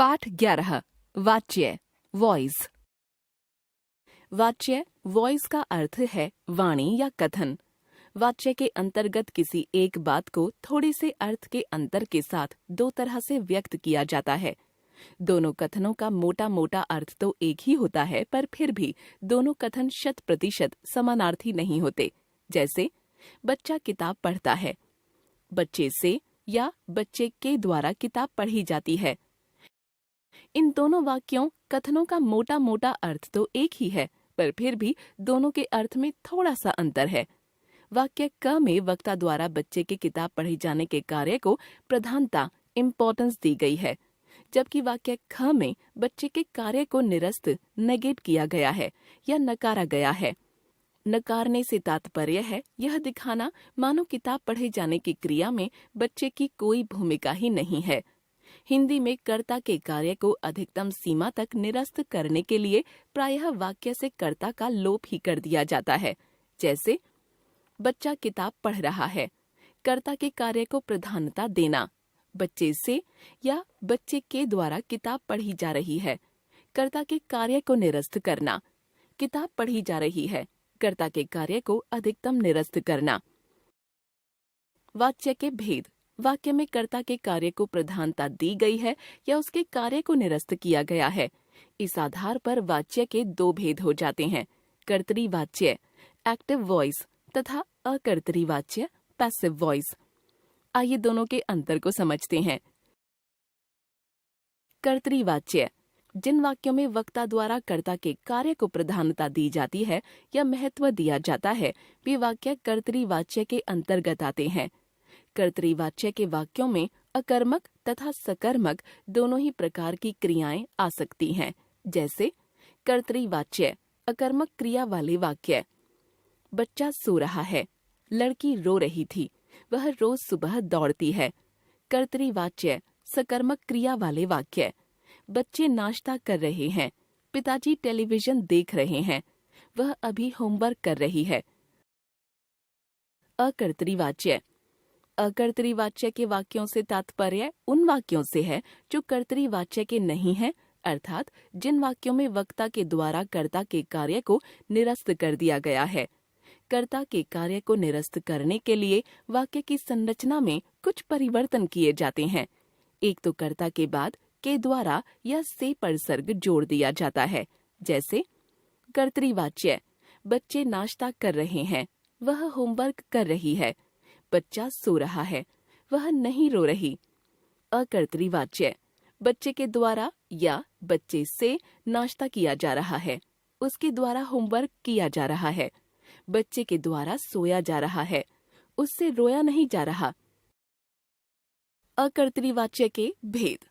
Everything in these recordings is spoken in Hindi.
पाठ 11 वाच्य वॉइस। वाच्य वॉइस का अर्थ है वाणी या कथन। वाच्य के अंतर्गत किसी एक बात को थोड़े से अर्थ के अंतर के साथ दो तरह से व्यक्त किया जाता है। दोनों कथनों का मोटा मोटा अर्थ तो एक ही होता है, पर फिर भी दोनों कथन 100% समानार्थी नहीं होते। जैसे बच्चा किताब पढ़ता है, बच्चे से या बच्चे के द्वारा किताब पढ़ी जाती है। इन दोनों वाक्यों कथनों का मोटा मोटा अर्थ तो एक ही है, पर फिर भी दोनों के अर्थ में थोड़ा सा अंतर है। वाक्य क में वक्ता द्वारा बच्चे की किताब पढ़ी जाने के कार्य को प्रधानता इम्पोर्टेंस दी गई है, जबकि वाक्य ख में बच्चे के कार्य को निरस्त नेगेट किया गया है या नकारा गया है। नकारने से तात्पर्य है यह दिखाना मानो किताब पढ़े जाने की क्रिया में बच्चे की कोई भूमिका ही नहीं है। हिंदी में कर्ता के कार्य को अधिकतम सीमा तक निरस्त करने के लिए प्रायः वाक्य से कर्ता का लोप ही कर दिया जाता है। जैसे बच्चा किताब पढ़ रहा है, कर्ता के कार्य को प्रधानता देना। बच्चे से या बच्चे के द्वारा किताब पढ़ी जा रही है, कर्ता के कार्य को निरस्त करना। किताब पढ़ी जा रही है, कर्ता के कार्य को अधिकतम निरस्त करना। वाच्य के भेद। वाक्य में कर्ता के कार्य को प्रधानता दी गई है या उसके कार्य को निरस्त किया गया है। इस आधार पर वाच्य के दो भेद हो जाते हैं, कर्तरी वाच्य एक्टिव वॉइस तथा अकर्तरी वाच्य पैसिव वॉइस। आइए दोनों के अंतर को समझते हैं। कर्तरी वाच्य जिन वाक्यों में वक्ता द्वारा कर्ता के कार्य को प्रधानता दी जाती है या महत्व दिया जाता है, वे वाक्य कर्तरी वाच्य के अंतर्गत आते हैं। कर्तरी वाच्य के वाक्यों में अकर्मक तथा सकर्मक दोनों ही प्रकार की क्रियाएं आ सकती हैं। जैसे कर्तरी वाच्य अकर्मक क्रिया वाले वाक्य, बच्चा सो रहा है, लड़की रो रही थी, वह रोज सुबह दौड़ती है। कर्तरी वाच्य सकर्मक क्रिया वाले वाक्य, बच्चे नाश्ता कर रहे हैं, पिताजी टेलीविजन देख रहे हैं, वह अभी होमवर्क कर रही है। अकर्तरी वाच्य अकर्तरी वाच्य के वाक्यों से तात्पर्य उन वाक्यों से है जो कर्तरी वाच्य के नहीं है, अर्थात जिन वाक्यों में वक्ता के द्वारा कर्ता के कार्य को निरस्त कर दिया गया है। कर्ता के कार्य को निरस्त करने के लिए वाक्य की संरचना में कुछ परिवर्तन किए जाते हैं। एक तो कर्ता के बाद के द्वारा या से परसर्ग जोड़ दिया जाता है। जैसे कर्तरी वाच्य बच्चे नाश्ता कर रहे हैं, वह होमवर्क कर रही है, बच्चा सो रहा है, वह नहीं रो रही। अकर्तरी वाच्य बच्चे के द्वारा या बच्चे से नाश्ता किया जा रहा है, उसके द्वारा होमवर्क किया जा रहा है, बच्चे के द्वारा सोया जा रहा है, उससे रोया नहीं जा रहा। अकर्तरी वाच्य के भेद।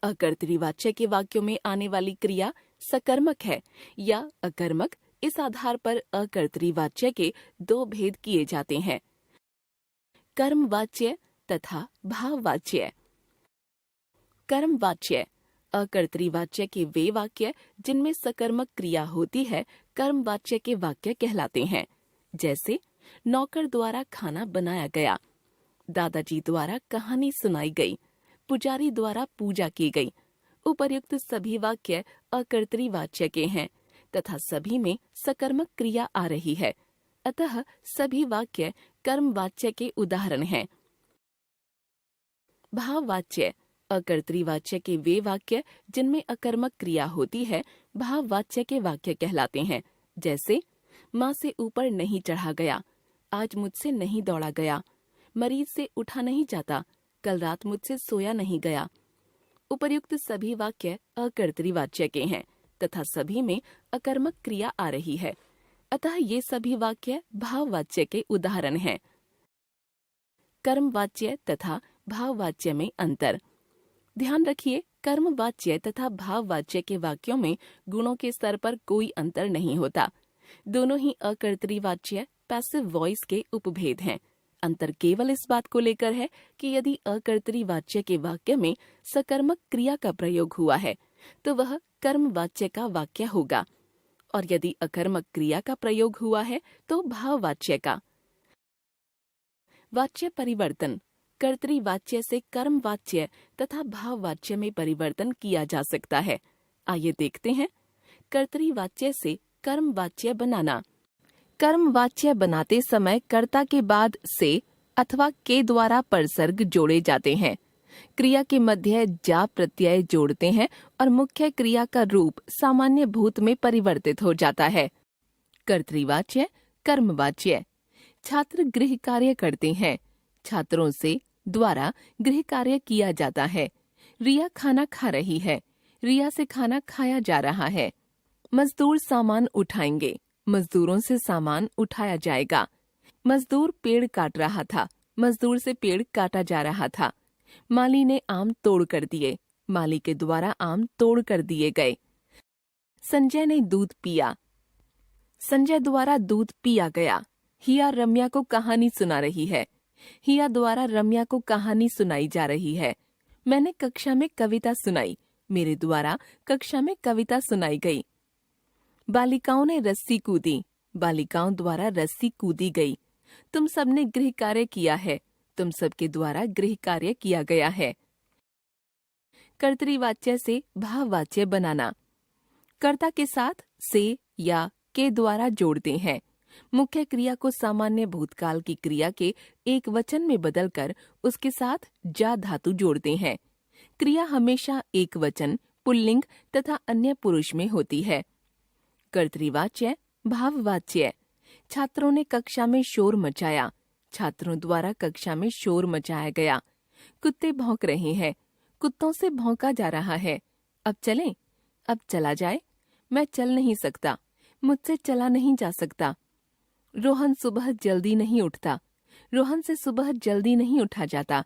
अकर्तरी वाच्य के वाक्यों में आने वाली क्रिया सकर्मक है या अकर्मक, इस आधार पर अकर्तरी वाच्य के दो भेद किए जाते हैं, कर्म वाच्य तथा भाव वाच्य। कर्म वाच्य अकर्तरी वाच्य के वे वाक्य जिनमें सकर्मक क्रिया होती है कर्म वाच्य के वाक्य कहलाते हैं। जैसे नौकर द्वारा खाना बनाया गया, दादाजी द्वारा कहानी सुनाई गई, पुजारी द्वारा पूजा की गई। उपर्युक्त सभी वाक्य अकर्तरी वाच्य के हैं तथा सभी में सकर्मक क्रिया आ रही है, अतः सभी वाक्य कर्म वाच्य के उदाहरण हैं। भाव वाच्य अकर्तरी वाच्य के वे वाक्य जिनमें अकर्मक क्रिया होती है भाव वाच्य के वाक्य कहलाते हैं। जैसे माँ से ऊपर नहीं चढ़ा गया, आज मुझसे नहीं दौड़ा गया, मरीज से उठा नहीं जाता, कल रात मुझसे सोया नहीं गया। उपर्युक्त सभी वाक्य अकर्तरी वाच्य के हैं तथा सभी में अकर्मक क्रिया आ रही है, अतः ये सभी वाक्य भाव वाच्य के उदाहरण हैं। कर्म वाच्य तथा भाव वाच्य में अंतर। ध्यान रखिए, कर्म वाच्य तथा भाव वाच्य के वाक्यों में गुणों के स्तर पर कोई अंतर नहीं होता। दोनों ही अकर्तरी वाच्य पैसिव वॉइस के उपभेद हैं। अंतर केवल इस बात को लेकर है कि यदि अकर्तरी वाच्य के वाक्य में सकर्मक क्रिया का प्रयोग हुआ है तो वह कर्म वाच्य का वाक्य होगा, और यदि अकर्मक क्रिया का प्रयोग हुआ है तो भाव वाच्य का। वाच्य परिवर्तन। कर्तृवाच्य से कर्मवाच्य तथा भाववाच्य में परिवर्तन किया जा सकता है। आइए देखते हैं। कर्तृवाच्य से कर्मवाच्य बनाना। कर्मवाच्य बनाते समय कर्ता के बाद से अथवा के द्वारा परसर्ग जोड़े जाते हैं। क्रिया के मध्य जा प्रत्यय जोड़ते हैं और मुख्य क्रिया का रूप सामान्य भूत में परिवर्तित हो जाता है। कर्तृवाच्य, कर्मवाच्य। छात्र गृह कार्य करते हैं। छात्रों से द्वारा गृह कार्य किया जाता है। रिया खाना खा रही है। रिया से खाना खाया जा रहा है। मजदूर सामान उठाएंगे। मजदूरों से सामान उठाया जाएगा। मजदूर पेड़ काट रहा था। मजदूर से पेड़ काटा जा रहा था। माली ने आम तोड़ कर दिए। माली के द्वारा आम तोड़ कर दिए गए। संजय ने दूध पिया। संजय द्वारा दूध पिया गया। हिया रम्या को कहानी सुना रही है। हिया द्वारा रम्या को कहानी सुनाई जा रही है। मैंने कक्षा में कविता सुनाई। मेरे द्वारा कक्षा में कविता सुनाई गई। बालिकाओं ने रस्सी कूदी। बालिकाओं द्वारा रस्सी कूदी गई। तुम सबने गृह कार्य किया है। तुम सबके द्वारा गृह कार्य किया गया है। कर्तृवाच्य से भाववाच्य बनाना। कर्ता के साथ से या के द्वारा जोड़ते हैं। मुख्य क्रिया को सामान्य भूतकाल की क्रिया के एक वचन में बदलकर उसके साथ जा धातु जोड़ते हैं। क्रिया हमेशा एक वचन, पुल्लिंग तथा अन्य पुरुष में होती है। कर्तृवाच्य, भाववाच्य। छात्रों ने कक्षा में शोर मचाया। छात्रों द्वारा कक्षा में शोर मचाया गया। कुत्ते भौंक रहे हैं। कुत्तों से भौंका जा रहा है। अब चलें? अब चला जाए? मैं चल नहीं सकता। मुझसे चला नहीं जा सकता। रोहन सुबह जल्दी नहीं उठता। रोहन से सुबह जल्दी नहीं उठा जाता।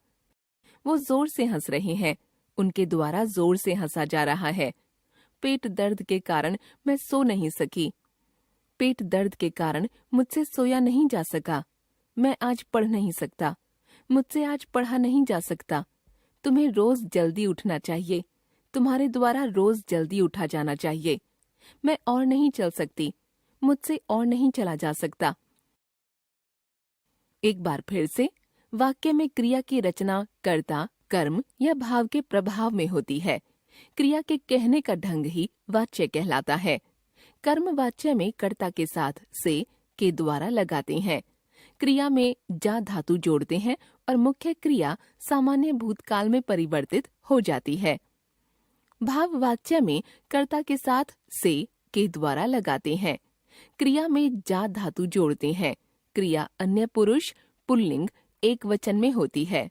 वो जोर से हंस रहे हैं। उनके द्वारा जोर से हंसा जा रहा है। पेट दर्द के कारण मैं सो नहीं सकी। पेट दर्द के कारण मुझसे सोया नहीं जा सका। मैं आज पढ़ नहीं सकता। मुझसे आज पढ़ा नहीं जा सकता। तुम्हें रोज जल्दी उठना चाहिए। तुम्हारे द्वारा रोज जल्दी उठा जाना चाहिए। मैं और नहीं चल सकती। मुझसे और नहीं चला जा सकता। एक बार फिर से, वाक्य में क्रिया की रचना कर्ता, कर्म या भाव के प्रभाव में होती है। क्रिया के कहने का ढंग ही वाच्य कहलाता है। कर्म वाच्य में कर्ता के साथ से के द्वारा लगाते हैं। क्रिया में जा धातु जोड़ते हैं और मुख्य क्रिया सामान्य भूतकाल में परिवर्तित हो जाती है। भाव वाच्य में कर्ता के साथ से के द्वारा लगाते हैं। क्रिया में जा धातु जोड़ते हैं। क्रिया अन्य पुरुष, पुल्लिंग, एक वचन में होती है।